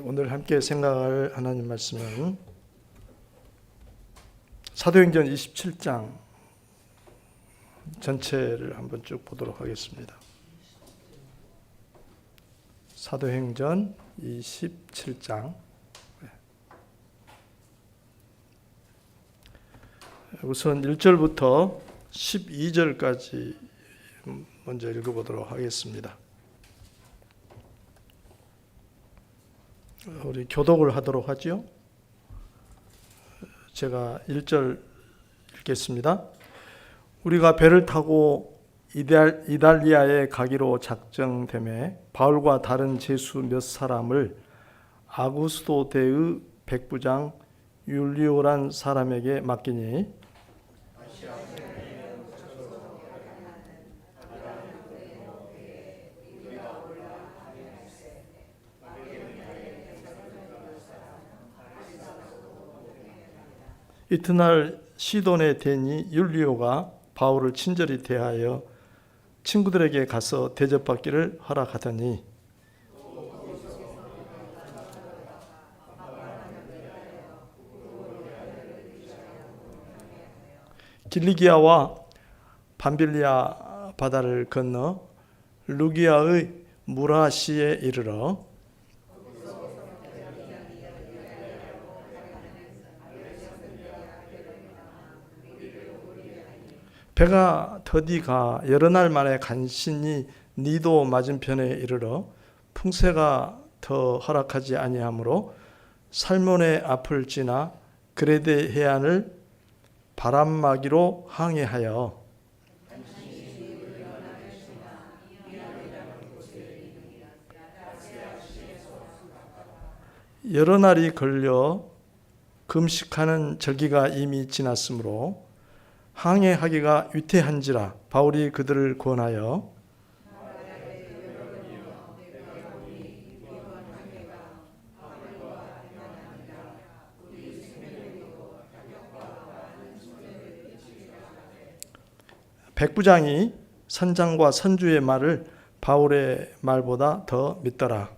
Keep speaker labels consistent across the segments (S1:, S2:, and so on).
S1: 오늘 함께 생각할 하나님 말씀은 사도행전 27장 전체를 한번 쭉 보도록 하겠습니다. 사도행전 27장 우선 1절부터 12절까지 먼저 읽어보도록 하겠습니다. 우리 교독을 하도록 하죠. 제가 1절 읽겠습니다. 우리가 배를 타고 이달리아에 가기로 작정되매 바울과 다른 제수 몇 사람을 아구스도 대의 백부장 율리오란 사람에게 맡기니 이튿날 시돈의 대니 율리오가 바울을 친절히 대하여 친구들에게 가서 대접받기를 허락하더니 길리기아와 밤빌리아 바다를 건너 루기아의 무라시에 이르러 배가 더디가 여러 날 만에 간신히 니도 맞은편에 이르러 풍세가 더 허락하지 아니하므로 살몬의 앞을 지나 그레데 해안을 바람막이로 항해하여 여러 날이 걸려 금식하는 절기가 이미 지났으므로 항해하기가 위태한지라 바울이 그들을 권하여 백부장이 선장과 선주의 말을 바울의 말보다 더 믿더라.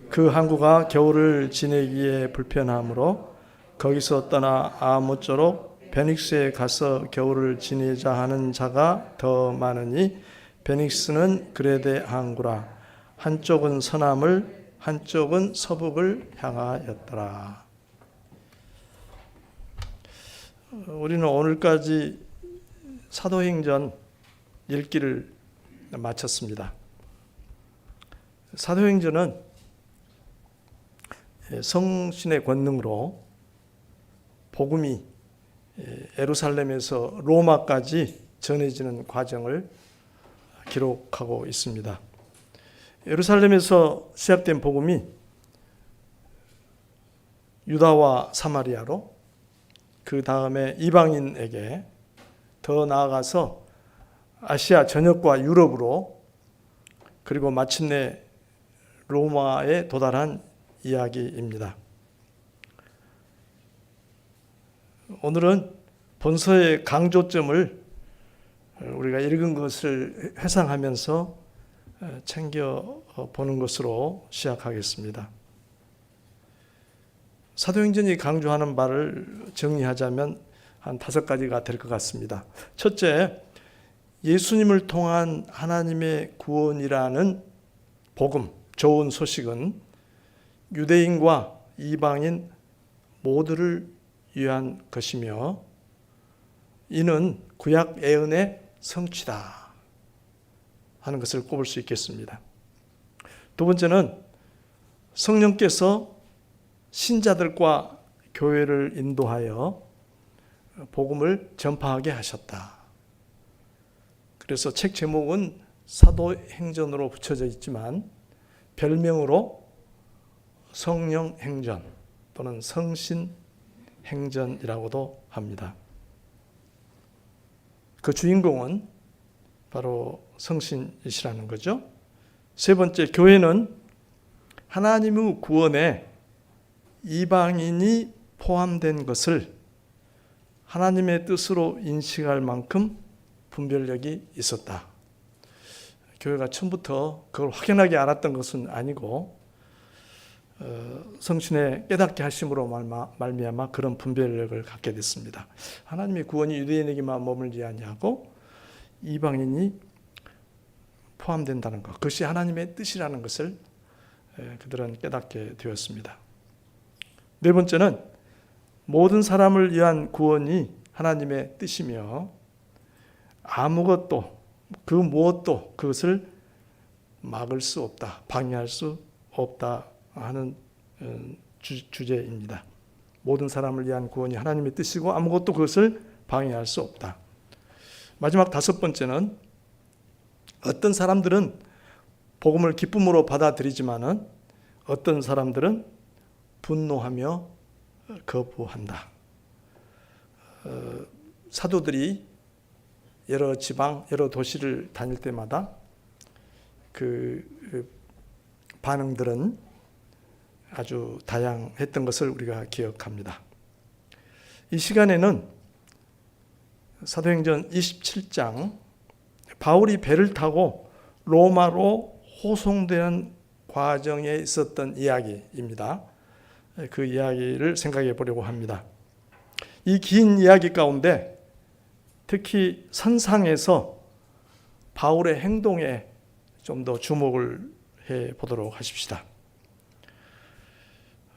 S1: 그 항구가 겨울을 지내기에 불편하므로 거기서 떠나 아모쪼록 베닉스에 가서 겨울을 지내자 하는 자가 더 많으니 베닉스는 그레데 항구라. 한쪽은 서남을 한쪽은 서북을 향하였더라. 우리는 오늘까지 사도행전 읽기를 마쳤습니다. 사도행전은 성신의 권능으로 복음이 예루살렘에서 로마까지 전해지는 과정을 기록하고 있습니다. 예루살렘에서 시작된 복음이 유다와 사마리아로 그 다음에 이방인에게 더 나아가서 아시아 전역과 유럽으로 그리고 마침내 로마에 도달한 이야기입니다. 오늘은 본서의 강조점을 우리가 읽은 것을 회상하면서 챙겨보는 것으로 시작하겠습니다. 사도행전이 강조하는 바를 정리하자면 한 5가지가 될 것 같습니다. 첫째, 예수님을 통한 하나님의 구원이라는 복음, 좋은 소식은 유대인과 이방인 모두를 위한 것이며 이는 구약 예언의 성취다 하는 것을 꼽을 수 있겠습니다. 두 번째는 성령께서 신자들과 교회를 인도하여 복음을 전파하게 하셨다. 그래서 책 제목은 사도행전으로 붙여져 있지만 별명으로 성령행전 또는 성신행전이라고도 합니다. 그 주인공은 바로 성신이시라는 거죠. 세 번째, 교회는 하나님의 구원에 이방인이 포함된 것을 하나님의 뜻으로 인식할 만큼 분별력이 있었다. 교회가 처음부터 그걸 확연하게 알았던 것은 아니고 성신의 깨닫게 하심으로 말미암아 그런 분별력을 갖게 됐습니다. 하나님의 구원이 유대인에게만 머물지 아니하고 이방인이 포함된다는 것, 그것이 하나님의 뜻이라는 것을 그들은 깨닫게 되었습니다. 네 번째는 모든 사람을 위한 구원이 하나님의 뜻이며 아무것도 그 무엇도 그것을 막을 수 없다, 방해할 수 없다 하는 주제입니다. 모든 사람을 위한 구원이 하나님의 뜻이고 아무것도 그것을 방해할 수 없다. 마지막 다섯 번째는 어떤 사람들은 복음을 기쁨으로 받아들이지만은 어떤 사람들은 분노하며 거부한다. 사도들이 여러 지방, 여러 도시를 다닐 때마다 그 반응들은 아주 다양했던 것을 우리가 기억합니다. 이 시간에는 사도행전 27장 바울이 배를 타고 로마로 호송되는 과정에 있었던 이야기입니다. 그 이야기를 생각해 보려고 합니다. 이 긴 이야기 가운데 특히 선상에서 바울의 행동에 좀 더 주목을 해 보도록 하십시다.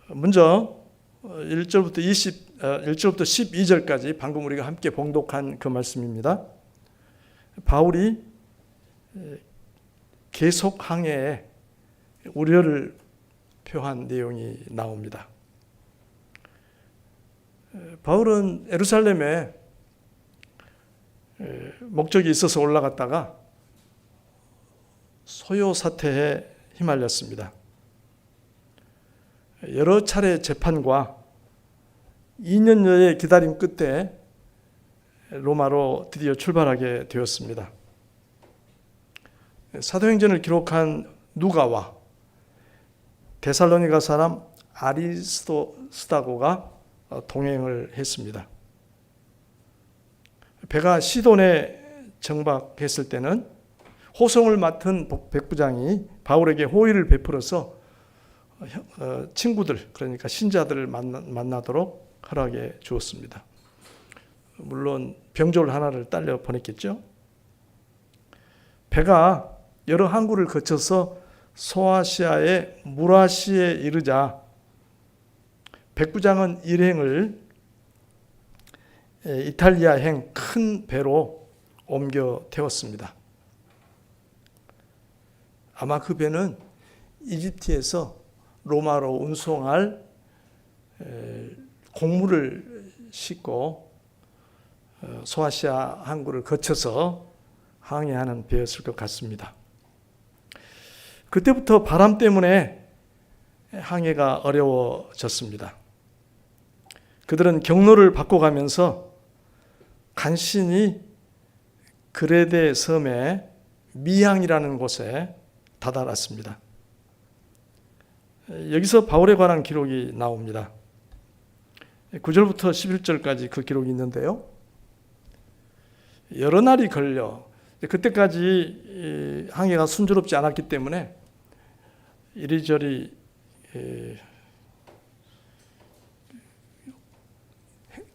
S1: 먼저 1절부터 12절까지 방금 우리가 함께 봉독한 그 말씀입니다. 바울이 계속 항해에 우려를 표한 내용이 나옵니다. 바울은 예루살렘에 목적이 있어서 올라갔다가 소요 사태에 휘말렸습니다. 여러 차례 재판과 2년여의 기다림 끝에 로마로 드디어 출발하게 되었습니다. 사도행전을 기록한 누가와 데살로니가 사람 아리스도스다고가 동행을 했습니다. 배가 시돈에 정박했을 때는 호송을 맡은 백부장이 바울에게 호의를 베풀어서 친구들, 그러니까 신자들을 만나도록 허락해 주었습니다. 물론 병졸 하나를 딸려 보냈겠죠. 배가 여러 항구를 거쳐서 소아시아의 무라시에 이르자 백부장은 일행을 이탈리아행 큰 배로 옮겨 태웠습니다. 아마 그 배는 이집트에서 로마로 운송할 곡물을 싣고 소아시아 항구를 거쳐서 항해하는 배였을 것 같습니다. 그때부터 바람 때문에 항해가 어려워졌습니다. 그들은 경로를 바꿔가면서 간신히 그레데 섬의 미항이라는 곳에 다다랐습니다. 여기서 바울에 관한 기록이 나옵니다. 9절부터 11절까지 그 기록이 있는데요. 여러 날이 걸려 그때까지 항해가 순조롭지 않았기 때문에 이리저리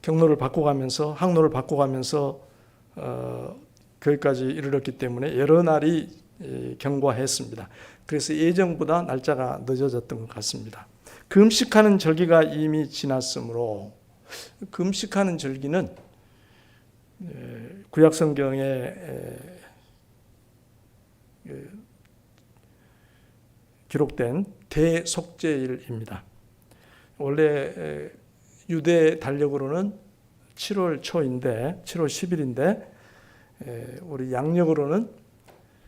S1: 경로를 바꿔가면서 항로를 바꿔가면서 거기까지 이르렀기 때문에 여러 날이 경과했습니다. 그래서 예정보다 날짜가 늦어졌던 것 같습니다. 금식하는 절기가 이미 지났으므로 금식하는 절기는 구약 성경에 기록된 대속죄일입니다. 원래 유대 달력으로는 7월 초인데 7월 10일인데 우리 양력으로는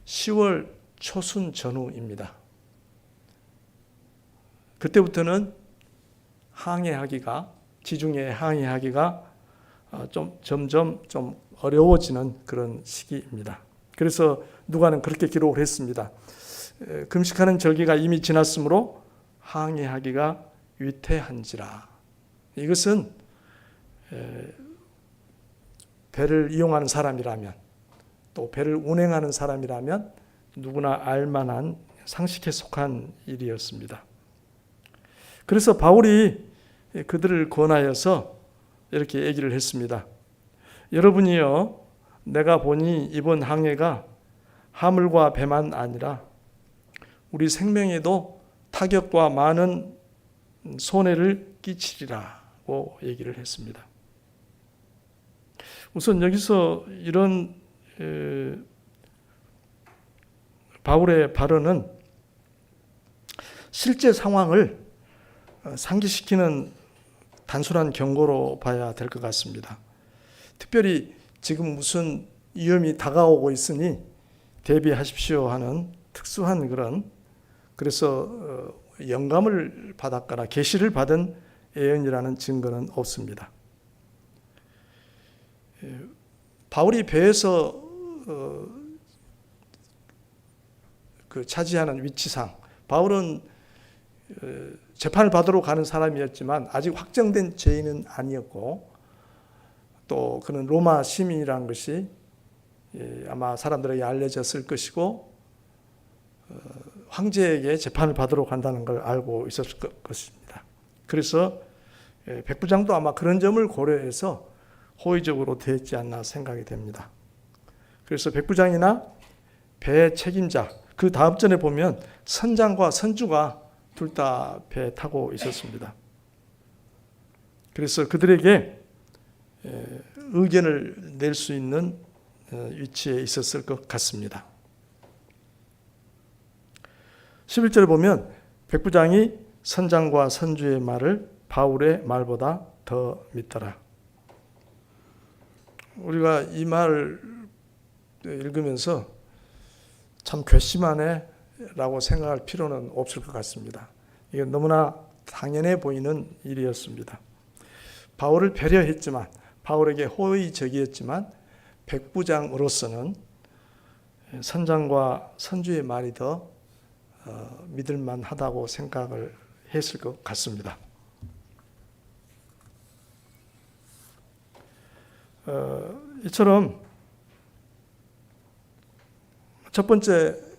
S1: 10월 초순 전후입니다. 그때부터는 항해하기가 지중해 항해하기가 점점 좀 어려워지는 그런 시기입니다. 그래서 누가는 그렇게 기록을 했습니다. 금식하는 절기가 이미 지났으므로 항해하기가 위태한지라. 이것은 배를 이용하는 사람이라면 또 배를 운행하는 사람이라면 누구나 알만한 상식에 속한 일이었습니다. 그래서 바울이 그들을 권하여서 이렇게 얘기를 했습니다. 여러분이요, 내가 보니 이번 항해가 하물과 배만 아니라 우리 생명에도 타격과 많은 손해를 끼치리라고 얘기를 했습니다. 우선 여기서 이런 바울의 발언은 실제 상황을 상기시키는 단순한 경고로 봐야 될 것 같습니다. 특별히 지금 무슨 위험이 다가오고 있으니 대비하십시오 하는 특수한 그래서 영감을 받았거나 계시를 받은 예언이라는 증거는 없습니다. 바울이 배에서 차지하는 위치상 바울은 재판을 받으러 가는 사람이었지만 아직 확정된 죄인은 아니었고 또 그는 로마 시민이라는 것이 아마 사람들에게 알려졌을 것이고 황제에게 재판을 받으러 간다는 걸 알고 있었을 것입니다. 그래서 백부장도 아마 그런 점을 고려해서 호의적으로 대했지 않나 생각이 됩니다. 그래서 백부장이나 배 책임자, 그 다음 전에 보면 선장과 선주가 둘 다 배에 타고 있었습니다. 그래서 그들에게 의견을 낼 수 있는 위치에 있었을 것 같습니다. 11절에 보면 백부장이 선장과 선주의 말을 바울의 말보다 더 믿더라. 우리가 이 말을 읽으면서 참 괘씸하네 라고 생각할 필요는 없을 것 같습니다. 이게 너무나 당연해 보이는 일이었습니다. 바울을 배려했지만, 바울에게 호의적이었지만 백부장으로서는 선장과 선주의 말이 더 믿을만하다고 생각을 했을 것 같습니다. 이처럼 첫 번째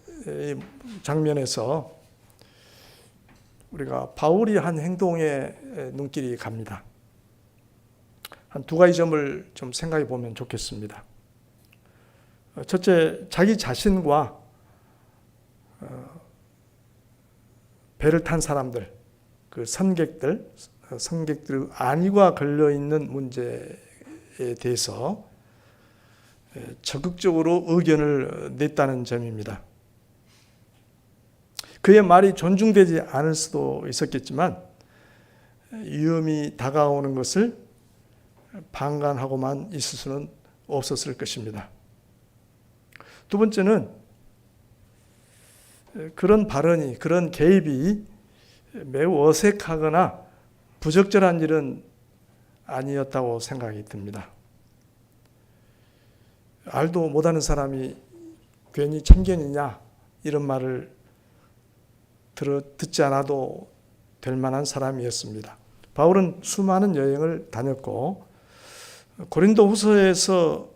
S1: 장면에서 우리가 바울이 한 행동에 눈길이 갑니다. 한 두 가지 점을 좀 생각해 보면 좋겠습니다. 첫째, 자기 자신과 배를 탄 사람들, 그 선객들 안위가 걸려 있는 문제에 대해서 적극적으로 의견을 냈다는 점입니다. 그의 말이 존중되지 않을 수도 있었겠지만 위험이 다가오는 것을 방관하고만 있을 수는 없었을 것입니다. 두 번째는 그런 발언이, 그런 개입이 매우 어색하거나 부적절한 일은 아니었다고 생각이 듭니다. 알도 못하는 사람이 괜히 참견이냐 이런 말을 듣지 않아도 될 만한 사람이었습니다. 바울은 수많은 여행을 다녔고 고린도 후서에서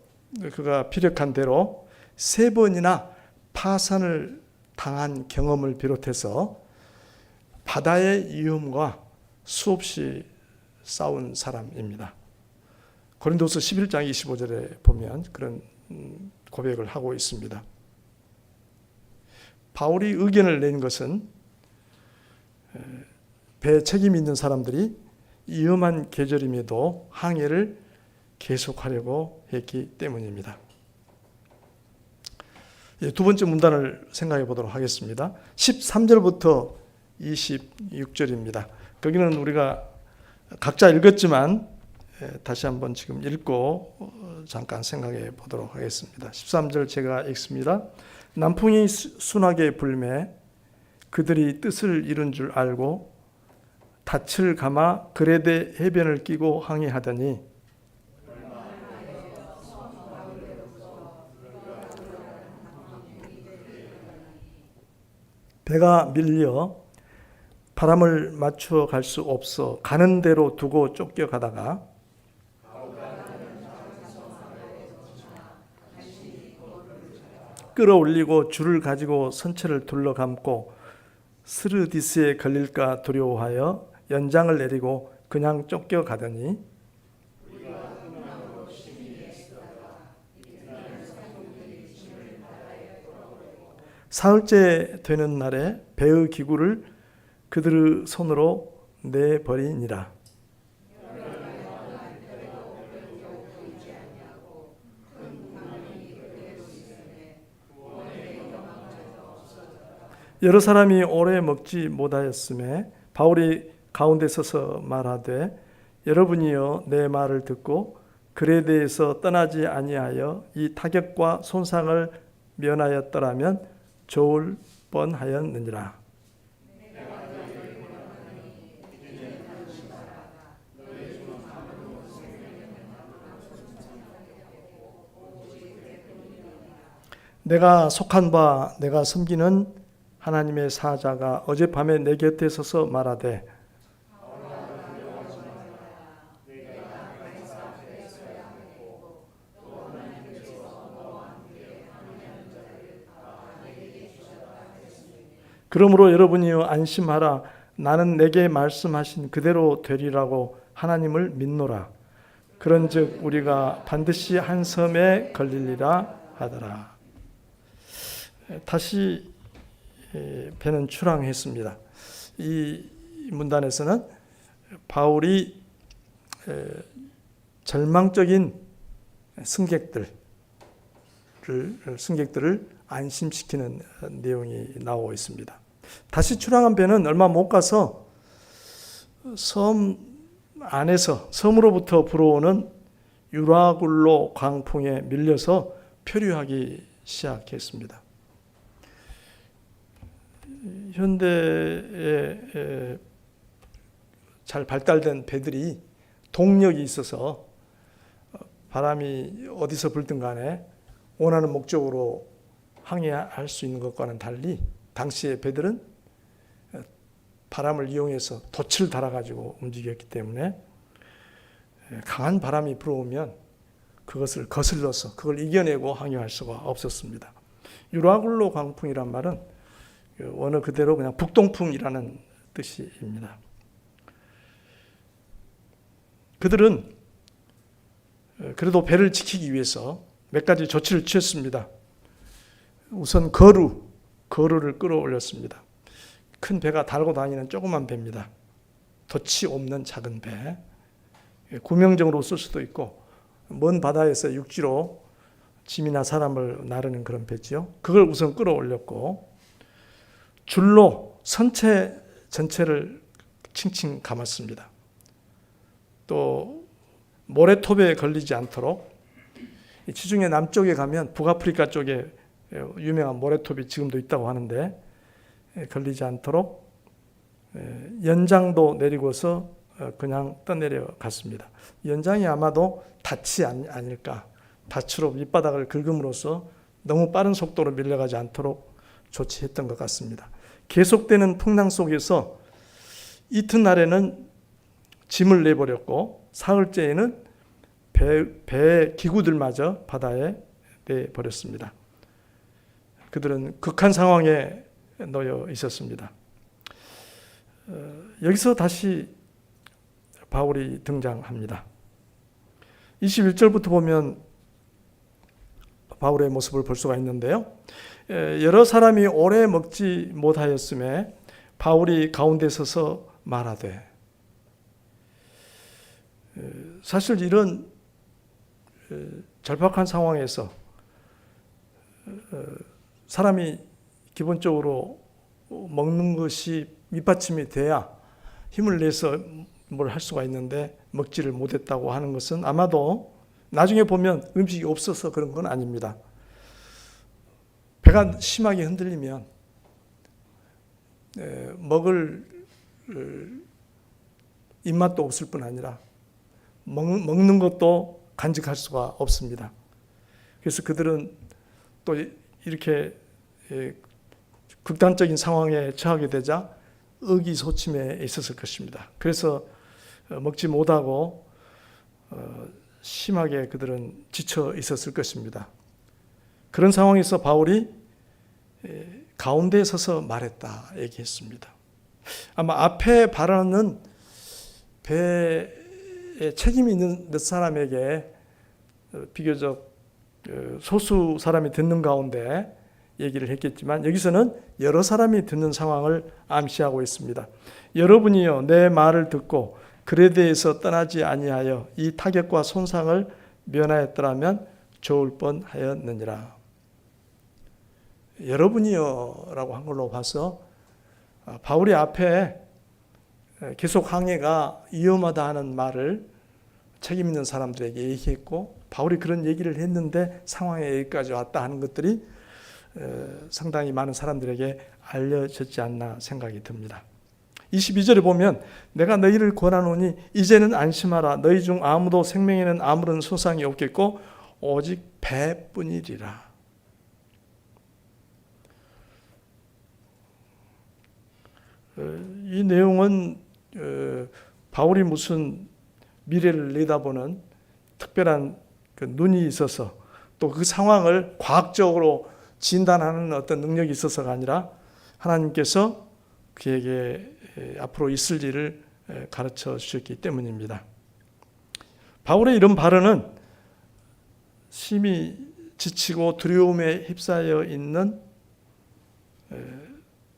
S1: 그가 피력한 대로 3번이나 파산을 당한 경험을 비롯해서 바다의 위험과 수없이 싸운 사람입니다. 고린도서 11장 25절에 보면 그런 고백을 하고 있습니다. 바울이 의견을 낸 것은 배에 책임 있는 사람들이 위험한 계절임에도 항해를 계속하려고 했기 때문입니다. 두 번째 문단을 생각해 보도록 하겠습니다. 13절부터 26절입니다. 거기는 우리가 각자 읽었지만 다시 한번 지금 읽고 잠깐 생각해 보도록 하겠습니다. 13절 제가 읽습니다. 남풍이 순하게 불매 그들이 뜻을 이룬 줄 알고 닻을 감아 그레데 해변을 끼고 항해하더니 배가 밀려 바람을 맞추어 갈 수 없어 가는 대로 두고 쫓겨가다가 끌어올리고 줄을 가지고 선체를 둘러감고 스르디스에 걸릴까 두려워하여 연장을 내리고 그냥 쫓겨가더니 사흘째 되는 날에 배의 기구를 그들의 손으로 내버리니라. 여러 사람이 오래 먹지 못하였음에 바울이 가운데 서서 말하되 여러분이여 내 말을 듣고 글에 대해서 떠나지 아니하여 이 타격과 손상을 면하였더라면 좋을 뻔하였느니라. 내가 속한 바 내가 섬기는 하나님의 사자가 어젯밤에 내 곁에 서서 말하되 그러므로 여러분이여 안심하라. 나는 내게 말씀하신 그대로 되리라고 하나님을 믿노라. 그런즉 우리가 반드시 한 섬에 걸리리라 하더라. 다시 배는 출항했습니다. 이 문단에서는 바울이 절망적인 승객들을 안심시키는 내용이 나오고 있습니다. 다시 출항한 배는 얼마 못 가서 섬 안에서 섬으로부터 불어오는 유라굴로 광풍에 밀려서 표류하기 시작했습니다. 현대에 잘 발달된 배들이 동력이 있어서 바람이 어디서 불든 간에 원하는 목적으로 항해할 수 있는 것과는 달리 당시의 배들은 바람을 이용해서 돛을 달아가지고 움직였기 때문에 강한 바람이 불어오면 그것을 거슬러서 그걸 이겨내고 항해할 수가 없었습니다. 유라굴로 광풍이란 말은 원어 그대로 그냥 북동풍이라는 뜻입니다. 그들은 그래도 배를 지키기 위해서 몇 가지 조치를 취했습니다. 우선 거루를 끌어올렸습니다. 큰 배가 달고 다니는 조그만 배입니다. 돛이 없는 작은 배. 구명정으로 쓸 수도 있고 먼 바다에서 육지로 짐이나 사람을 나르는 그런 배지요. 그걸 우선 끌어올렸고 줄로 선체 전체를 칭칭 감았습니다. 또 모래톱에 걸리지 않도록 지중해 남쪽에 가면 북아프리카 쪽에 유명한 모래톱이 지금도 있다고 하는데 걸리지 않도록 연장도 내리고서 그냥 떠내려 갔습니다. 연장이 아마도 닻이 아닐까. 닻으로 밑바닥을 긁음으로써 너무 빠른 속도로 밀려가지 않도록 조치했던 것 같습니다. 계속되는 풍랑 속에서 이튿날에는 짐을 내버렸고 사흘째에는 배 기구들마저 바다에 내버렸습니다. 그들은 극한 상황에 놓여 있었습니다. 여기서 다시 바울이 등장합니다. 21절부터 보면 바울의 모습을 볼 수가 있는데요. 여러 사람이 오래 먹지 못하였음에 바울이 가운데 서서 말하되, 사실 이런 절박한 상황에서 사람이 기본적으로 먹는 것이 밑받침이 돼야 힘을 내서 뭘 할 수가 있는데 먹지를 못했다고 하는 것은 아마도 나중에 보면 음식이 없어서 그런 건 아닙니다. 배가 심하게 흔들리면 먹을 입맛도 없을 뿐 아니라 먹는 것도 간직할 수가 없습니다. 그래서 그들은 또 이렇게 극단적인 상황에 처하게 되자 의기소침해 있었을 것입니다. 그래서 먹지 못하고 심하게 그들은 지쳐 있었을 것입니다. 그런 상황에서 바울이 가운데에 서서 말했다 얘기했습니다. 아마 앞에 발언은 배에 책임이 있는 몇 사람에게 비교적 소수 사람이 듣는 가운데 얘기를 했겠지만 여기서는 여러 사람이 듣는 상황을 암시하고 있습니다. 여러분이요 내 말을 듣고 글에 대해서 떠나지 아니하여 이 타격과 손상을 면하였더라면 좋을 뻔하였느니라. 여러분이요 라고 한 걸로 봐서 바울이 앞에 계속 항해가 위험하다 하는 말을 책임 있는 사람들에게 얘기했고 바울이 그런 얘기를 했는데 상황에 여기까지 왔다 하는 것들이 상당히 많은 사람들에게 알려졌지 않나 생각이 듭니다. 22절에 보면 내가 너희를 권하노니 이제는 안심하라. 너희 중 아무도 생명에는 아무런 손상이 없겠고 오직 배뿐이리라. 이 내용은 바울이 무슨 미래를 내다보는 특별한 그 눈이 있어서 또 그 상황을 과학적으로 진단하는 어떤 능력이 있어서가 아니라 하나님께서 그에게 앞으로 있을 일을 가르쳐 주셨기 때문입니다. 바울의 이런 발언은 심히 지치고 두려움에 휩싸여 있는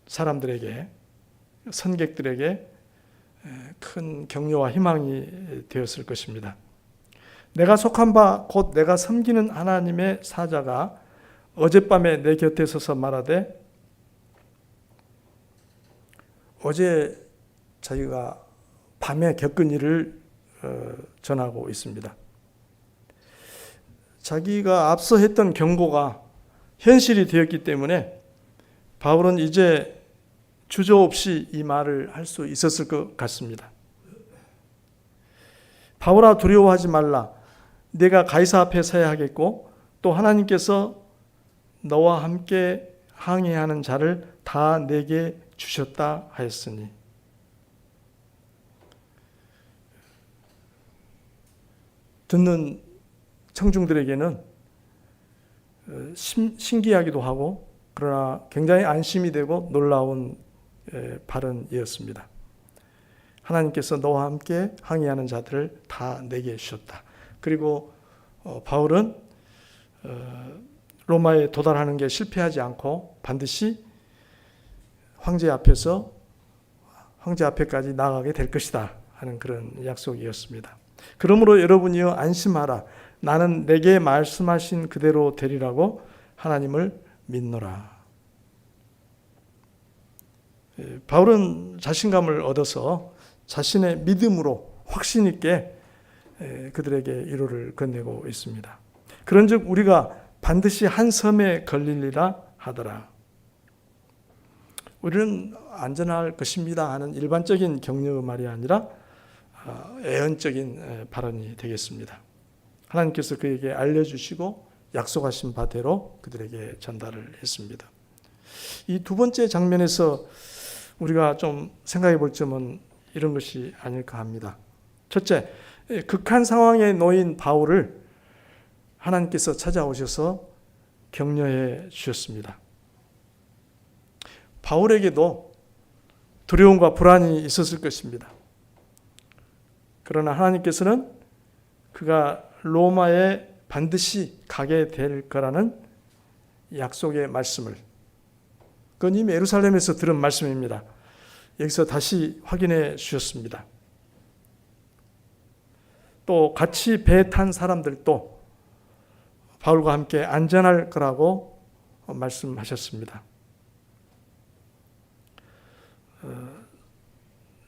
S1: 사람들에게, 선객들에게 큰 격려와 희망이 되었을 것입니다. 내가 속한 바 곧 내가 섬기는 하나님의 사자가 어젯밤에 내 곁에 서서 말하되, 어제 자기가 밤에 겪은 일을 전하고 있습니다. 자기가 앞서 했던 경고가 현실이 되었기 때문에 바울은 이제 주저없이 이 말을 할 수 있었을 것 같습니다. 바울아 두려워하지 말라. 내가 가이사 앞에 서야 하겠고 또 하나님께서 너와 함께 항해하는 자를 다 내게 주셨다 하였으니. 듣는 청중들에게는 신기하기도 하고 그러나 굉장히 안심이 되고 놀라운 발언이었습니다. 하나님께서 너와 함께 항해하는 자들을 다 내게 주셨다. 그리고 바울은 로마에 도달하는 게 실패하지 않고 반드시 황제 앞에까지 나아가게 될 것이다 하는 그런 약속이었습니다. 그러므로 여러분이여 안심하라. 나는 내게 말씀하신 그대로 되리라고 하나님을 믿노라. 바울은 자신감을 얻어서 자신의 믿음으로 확신 있게 그들에게 위로를 건네고 있습니다. 그런즉 우리가 반드시 한 섬에 걸리리라 하더라. 우리는 안전할 것입니다 하는 일반적인 격려 말이 아니라 애언적인 발언이 되겠습니다. 하나님께서 그에게 알려주시고 약속하신 바대로 그들에게 전달을 했습니다. 이 두 번째 장면에서 우리가 좀 생각해 볼 점은 이런 것이 아닐까 합니다. 첫째, 극한 상황에 놓인 바울을 하나님께서 찾아오셔서 격려해 주셨습니다. 바울에게도 두려움과 불안이 있었을 것입니다. 그러나 하나님께서는 그가 로마에 반드시 가게 될 거라는 약속의 말씀을, 그건 이미 예루살렘에서 들은 말씀입니다. 여기서 다시 확인해 주셨습니다. 또 같이 배 탄 사람들도 바울과 함께 안전할 거라고 말씀하셨습니다.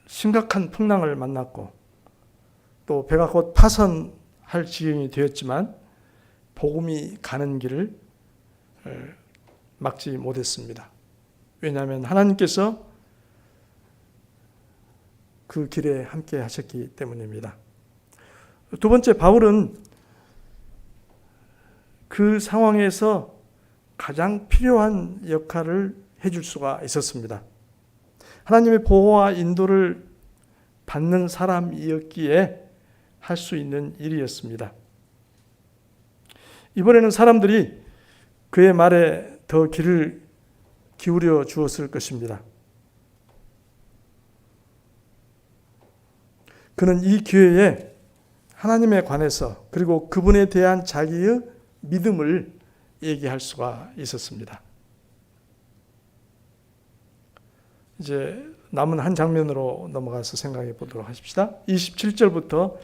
S1: 심각한 풍랑을 만났고 또 배가 곧 파선할 지경이 되었지만 복음이 가는 길을 막지 못했습니다. 왜냐하면 하나님께서 그 길에 함께 하셨기 때문입니다. 두 번째, 바울은 그 상황에서 가장 필요한 역할을 해줄 수가 있었습니다. 하나님의 보호와 인도를 받는 사람이었기에 할 수 있는 일이었습니다. 이번에는 사람들이 그의 말에 더 귀를 기울여 주었을 것입니다. 그는 이 기회에 하나님에 관해서 그리고 그분에 대한 자기의 믿음을 얘기할 수가 있었습니다. 이제 남은 한 장면으로 넘어가서 생각해 보도록 하십시다. 27절부터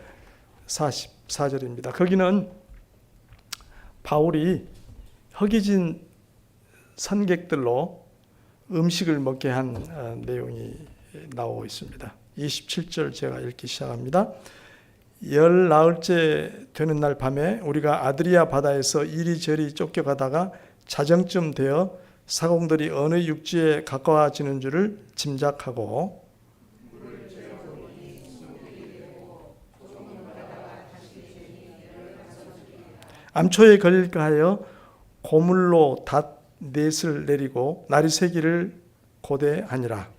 S1: 44절입니다. 거기는 바울이 허기진 선객들로 음식을 먹게 한 내용이 나오고 있습니다. 27절 제가 읽기 시작합니다. 열 나흘째 되는 날 밤에 우리가 아드리아 바다에서 이리저리 쫓겨가다가 자정쯤 되어 사공들이 어느 육지에 가까워지는 줄을 짐작하고 암초에 걸릴까 하여 고물로 닷 넷을 내리고 날이 새기를 고대하니라.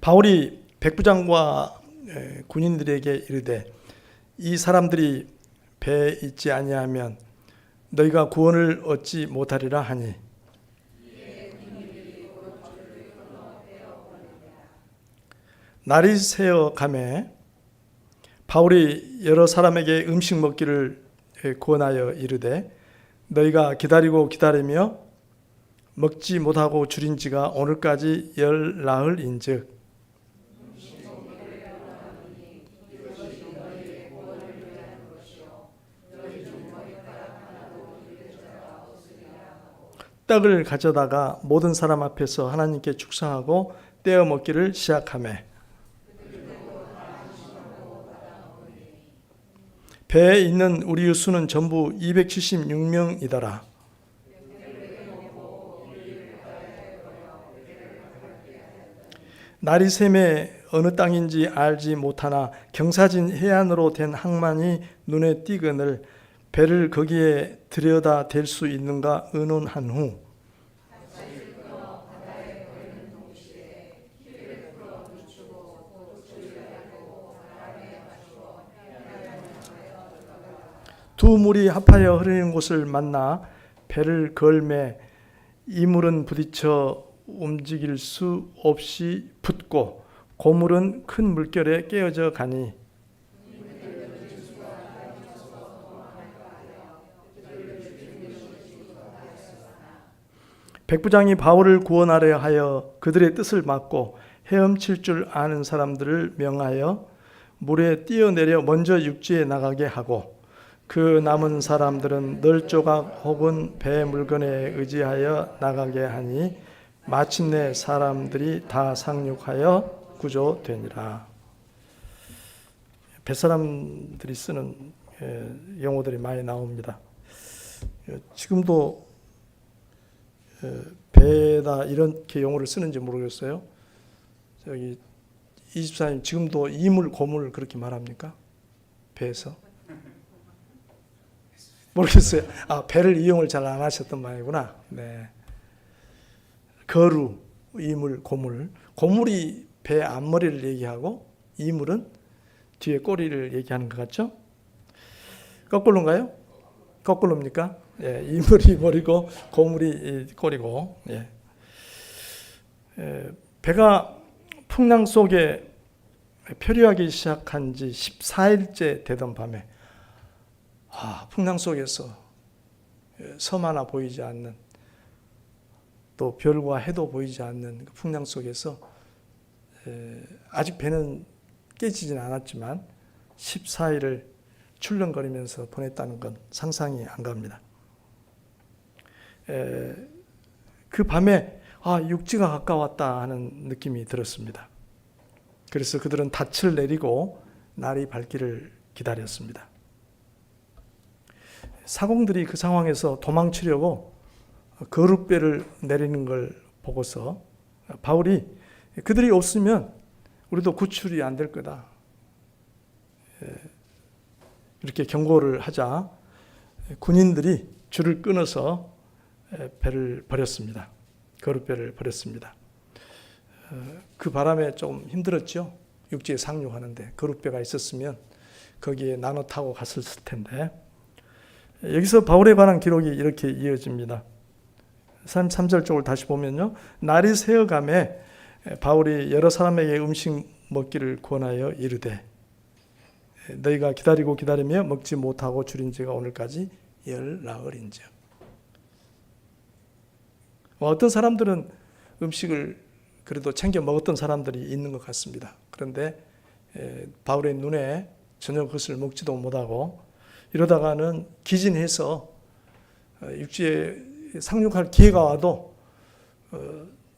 S1: 바울이 백부장과 군인들에게 이르되 이 사람들이 배에 있지 아니하면 너희가 구원을 얻지 못하리라 하니 날이 새어 가매 바울이 여러 사람에게 음식 먹기를 권하여 이르되 너희가 기다리고 기다리며 먹지 못하고 줄인 지가 오늘까지 열 나흘인즉 떡을 가져다가 모든 사람 앞에서 하나님께 축사하고 떼어 먹기를 시작하매 배에 있는 우리의 수는 전부 276명이더라. 날이 샘에 어느 땅인지 알지 못하나 경사진 해안으로 된 항만이 눈에 띄거늘 배를 거기에 들여다 댈 수 있는가 의논한 후 두 물이 합하여 흐르는 곳을 만나 배를 걸매 이물은 부딪혀 움직일 수 없이 붙고 고물은 큰 물결에 깨어져 가니 백부장이 바울을 구원하려 하여 그들의 뜻을 막고 헤엄칠 줄 아는 사람들을 명하여 물에 뛰어내려 먼저 육지에 나가게 하고 그 남은 사람들은 널 조각 혹은 배 물건에 의지하여 나가게 하니 마침내 사람들이 다 상륙하여 구조되니라. 뱃사람들이 쓰는 용어들이 많이 나옵니다. 지금도 배에다 이렇게 용어를 쓰는지 모르겠어요. 저기 이집사님 지금도 이물 고물 그렇게 말합니까? 배에서? 모르겠어요. 아, 배를 이용을 잘 안 하셨던 모양이구나. 네. 거루, 이물, 고물. 고물이 배 앞머리를 얘기하고 이물은 뒤에 꼬리를 얘기하는 것 같죠? 거꾸로인가요? 거꾸로입니까? 예, 이물이 머리고 고물이 꼬리고. 예. 배가 풍랑 속에 표류하기 시작한 지 14일째 되던 밤에 풍랑 속에서 섬 하나 보이지 않는 또 별과 해도 보이지 않는 그 풍랑 속에서 아직 배는 깨지진 않았지만 14일을 출렁거리면서 보냈다는 건 상상이 안 갑니다. 그 밤에 육지가 가까웠다 하는 느낌이 들었습니다. 그래서 그들은 닻을 내리고 날이 밝기를 기다렸습니다. 사공들이 그 상황에서 도망치려고 거룻배를 내리는 걸 보고서 바울이 그들이 없으면 우리도 구출이 안 될 거다. 이렇게 경고를 하자 군인들이 줄을 끊어서 배를 버렸습니다. 거룻배를 버렸습니다. 그 바람에 좀 힘들었죠. 육지에 상륙하는데 거룻배가 있었으면 거기에 나눠 타고 갔을 텐데 여기서 바울에 관한 기록이 이렇게 이어집니다. 3절 쪽을 다시 보면요. 날이 새어감에 바울이 여러 사람에게 음식 먹기를 권하여 이르되 너희가 기다리고 기다리며 먹지 못하고 줄인 지가 오늘까지 열나흘인즉. 어떤 사람들은 음식을 그래도 챙겨 먹었던 사람들이 있는 것 같습니다. 그런데 바울의 눈에 전혀 그것을 먹지도 못하고 이러다가는 기진해서 육지에 상륙할 기회가 와도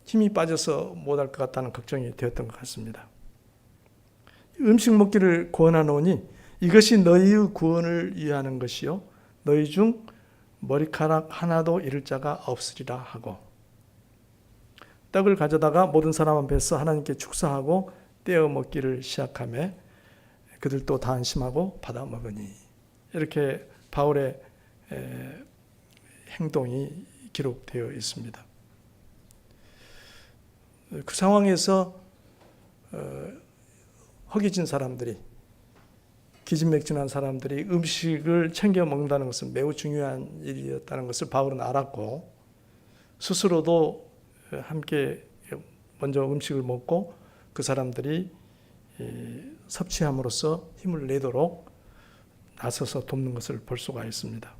S1: 힘이 빠져서 못할 것 같다는 걱정이 되었던 것 같습니다. 음식 먹기를 권하노니 이것이 너희의 구원을 위하는 것이요 너희 중 머리카락 하나도 잃을 자가 없으리라 하고 떡을 가져다가 모든 사람 앞에서 하나님께 축사하고 떼어 먹기를 시작하며 그들도 다 안심하고 받아 먹으니. 이렇게 바울의 행동이 기록되어 있습니다. 그 상황에서 허기진 사람들이, 기진맥진한 사람들이 음식을 챙겨 먹는다는 것은 매우 중요한 일이었다는 것을 바울은 알았고 스스로도 함께 먼저 음식을 먹고 그 사람들이 섭취함으로써 힘을 내도록 나서서 돕는 것을 볼 수가 있습니다.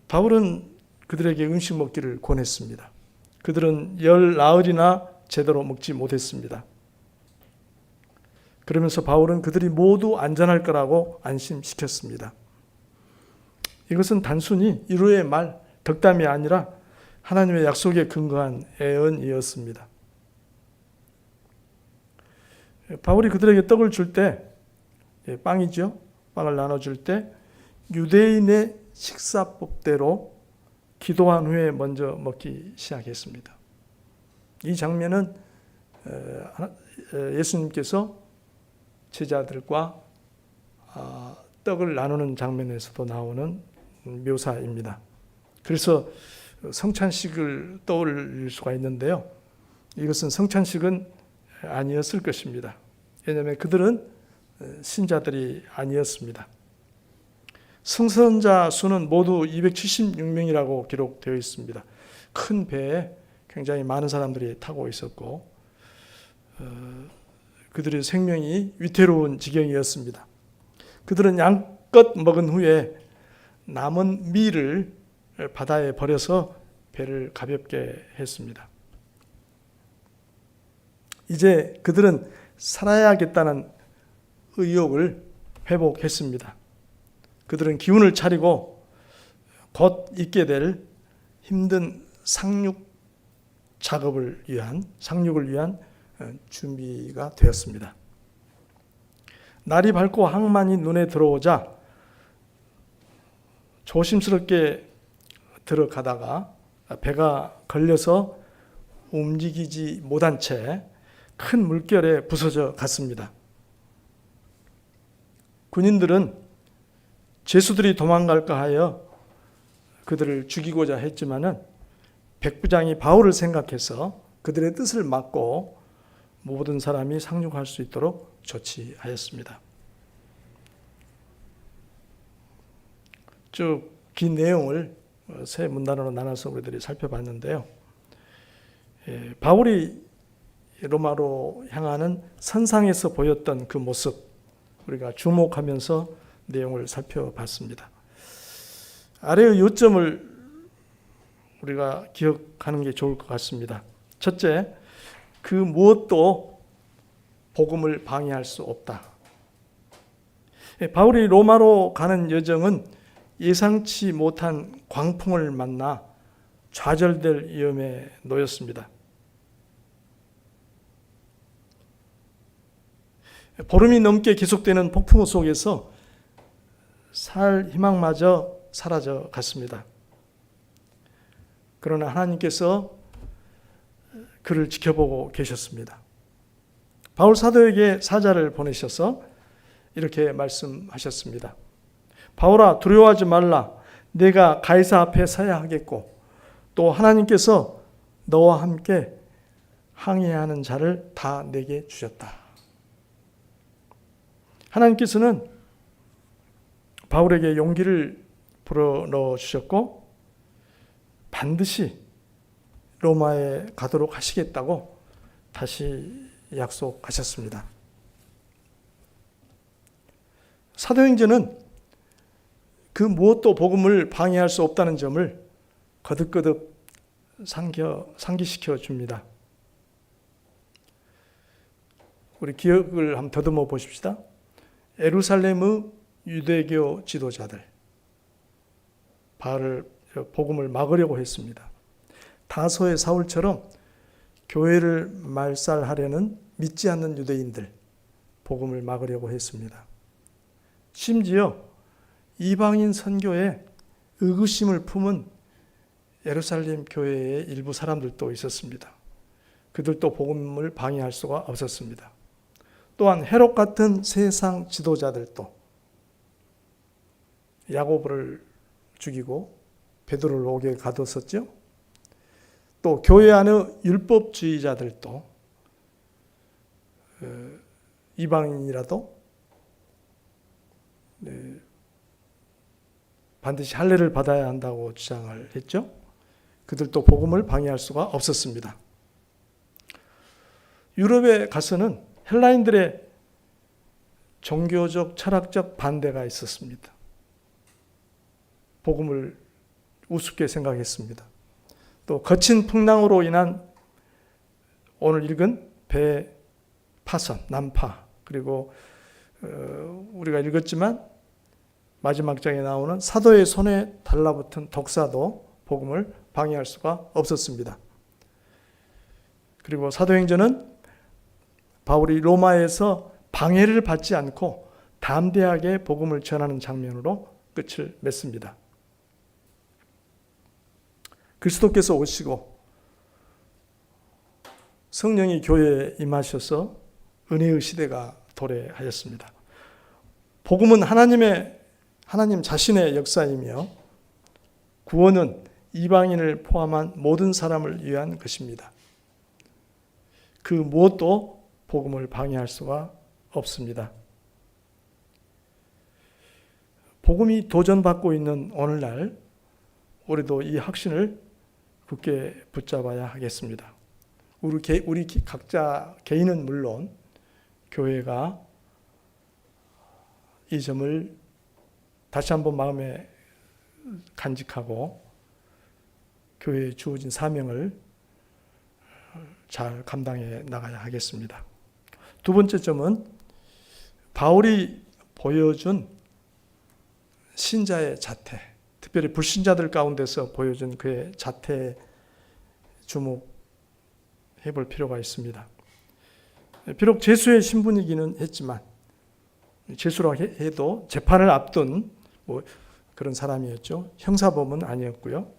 S1: 바울은 그들에게 음식 먹기를 권했습니다. 그들은 열나흘이나 제대로 먹지 못했습니다. 그러면서 바울은 그들이 모두 안전할 거라고 안심시켰습니다. 이것은 단순히 위로의 말, 덕담이 아니라 하나님의 약속에 근거한 애언이었습니다. 바울이 그들에게 떡을 줄 때, 빵이죠. 빵을 나눠줄 때 유대인의 식사법대로 기도한 후에 먼저 먹기 시작했습니다. 이 장면은 예수님께서 제자들과 떡을 나누는 장면에서도 나오는 묘사입니다. 그래서 성찬식을 떠올릴 수가 있는데요. 이것은 성찬식은 아니었을 것입니다. 왜냐하면 그들은 신자들이 아니었습니다. 승선자 수는 모두 276명이라고 기록되어 있습니다. 큰 배에 굉장히 많은 사람들이 타고 있었고 그들의 생명이 위태로운 지경이었습니다. 그들은 양껏 먹은 후에 남은 밀을 바다에 버려서 배를 가볍게 했습니다. 이제 그들은 살아야겠다는 의욕을 회복했습니다. 그들은 기운을 차리고 곧 있게 될 힘든 상륙을 위한 준비가 되었습니다. 날이 밝고 항만이 눈에 들어오자 조심스럽게 들어가다가 배가 걸려서 움직이지 못한 채 큰 물결에 부서져 갔습니다. 군인들은 죄수들이 도망갈까 하여 그들을 죽이고자 했지만은 백부장이 바울을 생각해서 그들의 뜻을 막고 모든 사람이 상륙할 수 있도록 조치하였습니다. 쭉 긴 내용을 세 문단으로 나눠서 우리들이 살펴봤는데요. 바울이 로마로 향하는 선상에서 보였던 그 모습 우리가 주목하면서 내용을 살펴봤습니다. 아래의 요점을 우리가 기억하는 게 좋을 것 같습니다. 첫째, 그 무엇도 복음을 방해할 수 없다. 바울이 로마로 가는 여정은 예상치 못한 광풍을 만나 좌절될 위험에 놓였습니다. 보름이 넘게 계속되는 폭풍우 속에서 살 희망마저 사라져 갔습니다. 그러나 하나님께서 그를 지켜보고 계셨습니다. 바울 사도에게 사자를 보내셔서 이렇게 말씀하셨습니다. 바울아, 두려워하지 말라. 내가 가이사 앞에 서야 하겠고 또 하나님께서 너와 함께 항해하는 자를 다 내게 주셨다. 하나님께서는 바울에게 용기를 불어넣어 주셨고 반드시 로마에 가도록 하시겠다고 다시 약속하셨습니다. 사도행전은 그 무엇도 복음을 방해할 수 없다는 점을 거듭거듭 상기시켜 줍니다. 우리 기억을 한번 더듬어 보십시다. 예루살렘의 유대교 지도자들, 바울을 복음을 막으려고 했습니다. 다소의 사울처럼 교회를 말살하려는 믿지 않는 유대인들, 복음을 막으려고 했습니다. 심지어 이방인 선교에 의구심을 품은 예루살렘 교회의 일부 사람들도 있었습니다. 그들도 복음을 방해할 수가 없었습니다. 또한 헤롯 같은 세상 지도자들도 야고보를 죽이고 베드로를 옥에 가뒀었죠. 또 교회 안의 율법주의자들도 이방인이라도 반드시 할례를 받아야 한다고 주장을 했죠. 그들도 복음을 방해할 수가 없었습니다. 유럽에 가서는 헬라인들의 종교적, 철학적 반대가 있었습니다. 복음을 우습게 생각했습니다. 또 거친 풍랑으로 인한 오늘 읽은 배 파선, 난파, 그리고 우리가 읽었지만 마지막 장에 나오는 사도의 손에 달라붙은 독사도 복음을 방해할 수가 없었습니다. 그리고 사도행전은 바울이 로마에서 방해를 받지 않고 담대하게 복음을 전하는 장면으로 끝을 맺습니다. 그리스도께서 오시고 성령이 교회에 임하셔서 은혜의 시대가 도래하였습니다. 복음은 하나님 자신의 역사이며 구원은 이방인을 포함한 모든 사람을 위한 것입니다. 그 무엇도 복음을 방해할 수가 없습니다. 복음이 도전받고 있는 오늘날 우리도 이 확신을 굳게 붙잡아야 하겠습니다. 우리 각자 개인은 물론 교회가 이 점을 다시 한번 마음에 간직하고 교회에 주어진 사명을 잘 감당해 나가야 하겠습니다. 두 번째 점은 바울이 보여준 신자의 자태, 특별히 불신자들 가운데서 보여준 그의 자태에 주목해 볼 필요가 있습니다. 비록 제수의 신분이기는 했지만 제수라고 해도 재판을 앞둔 그런 사람이었죠. 형사범은 아니었고요.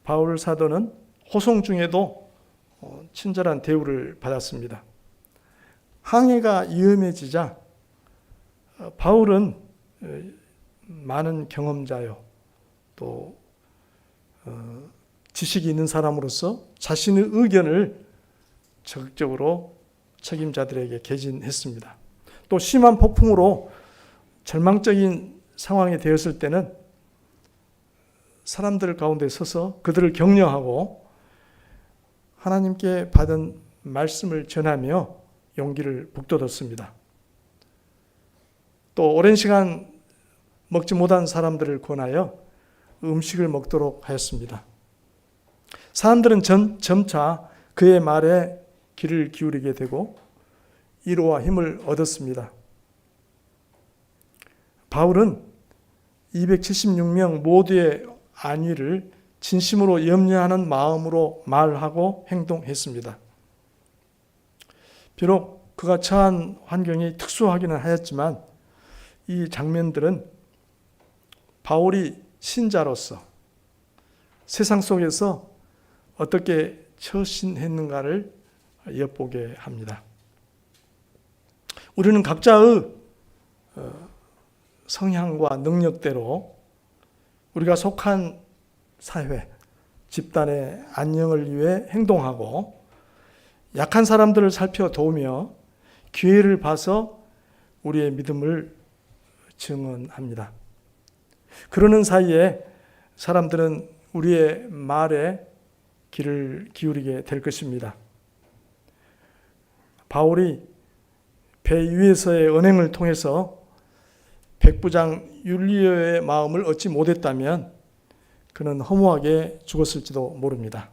S1: 바울 사도는 호송 중에도 친절한 대우를 받았습니다. 항해가 위험해지자 바울은 많은 경험자요, 또 지식이 있는 사람으로서 자신의 의견을 적극적으로 책임자들에게 개진했습니다. 또 심한 폭풍으로 절망적인 상황이 되었을 때는 사람들 가운데 서서 그들을 격려하고 하나님께 받은 말씀을 전하며 용기를 북돋았습니다. 또 오랜 시간 먹지 못한 사람들을 권하여 음식을 먹도록 하였습니다. 사람들은 점차 그의 말에 귀를 기울이게 되고 위로와 힘을 얻었습니다. 바울은 276명 모두의 안위를 진심으로 염려하는 마음으로 말하고 행동했습니다. 비록 그가 처한 환경이 특수하기는 하였지만 이 장면들은 바울이 신자로서 세상 속에서 어떻게 처신했는가를 엿보게 합니다. 우리는 각자의 성향과 능력대로 우리가 속한 사회, 집단의 안녕을 위해 행동하고 약한 사람들을 살펴 도우며 기회를 봐서 우리의 믿음을 증언합니다. 그러는 사이에 사람들은 우리의 말에 귀를 기울이게 될 것입니다. 바울이 배 위에서의 언행을 통해서 백부장 율리오의 마음을 얻지 못했다면 그는 허무하게 죽었을지도 모릅니다.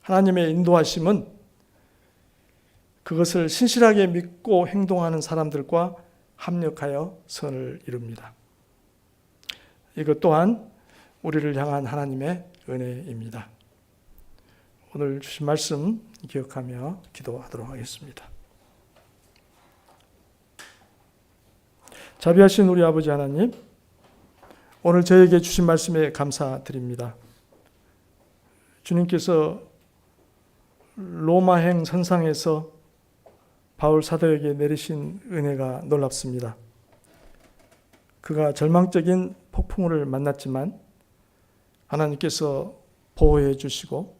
S1: 하나님의 인도하심은 그것을 신실하게 믿고 행동하는 사람들과 합력하여 선을 이룹니다. 이것 또한 우리를 향한 하나님의 은혜입니다. 오늘 주신 말씀 기억하며 기도하도록 하겠습니다. 자비하신 우리 아버지 하나님, 오늘 저에게 주신 말씀에 감사드립니다. 주님께서 로마행 선상에서 바울 사도에게 내리신 은혜가 놀랍습니다. 그가 절망적인 폭풍우를 만났지만 하나님께서 보호해 주시고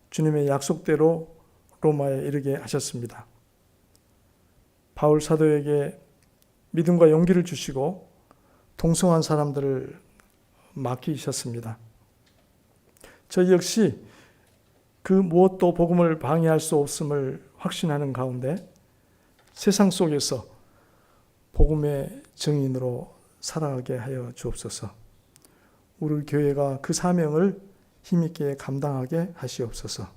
S1: 주님의 약속대로 로마에 이르게 하셨습니다. 바울 사도에게 믿음과 용기를 주시고 동성한 사람들을 맡기셨습니다. 저희 역시 그 무엇도 복음을 방해할 수 없음을 확신하는 가운데 세상 속에서 복음의 증인으로 살아가게 하여 주옵소서. 우리 교회가 그 사명을 힘있게 감당하게 하시옵소서.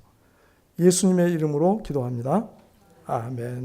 S1: 예수님의 이름으로 기도합니다. 아멘.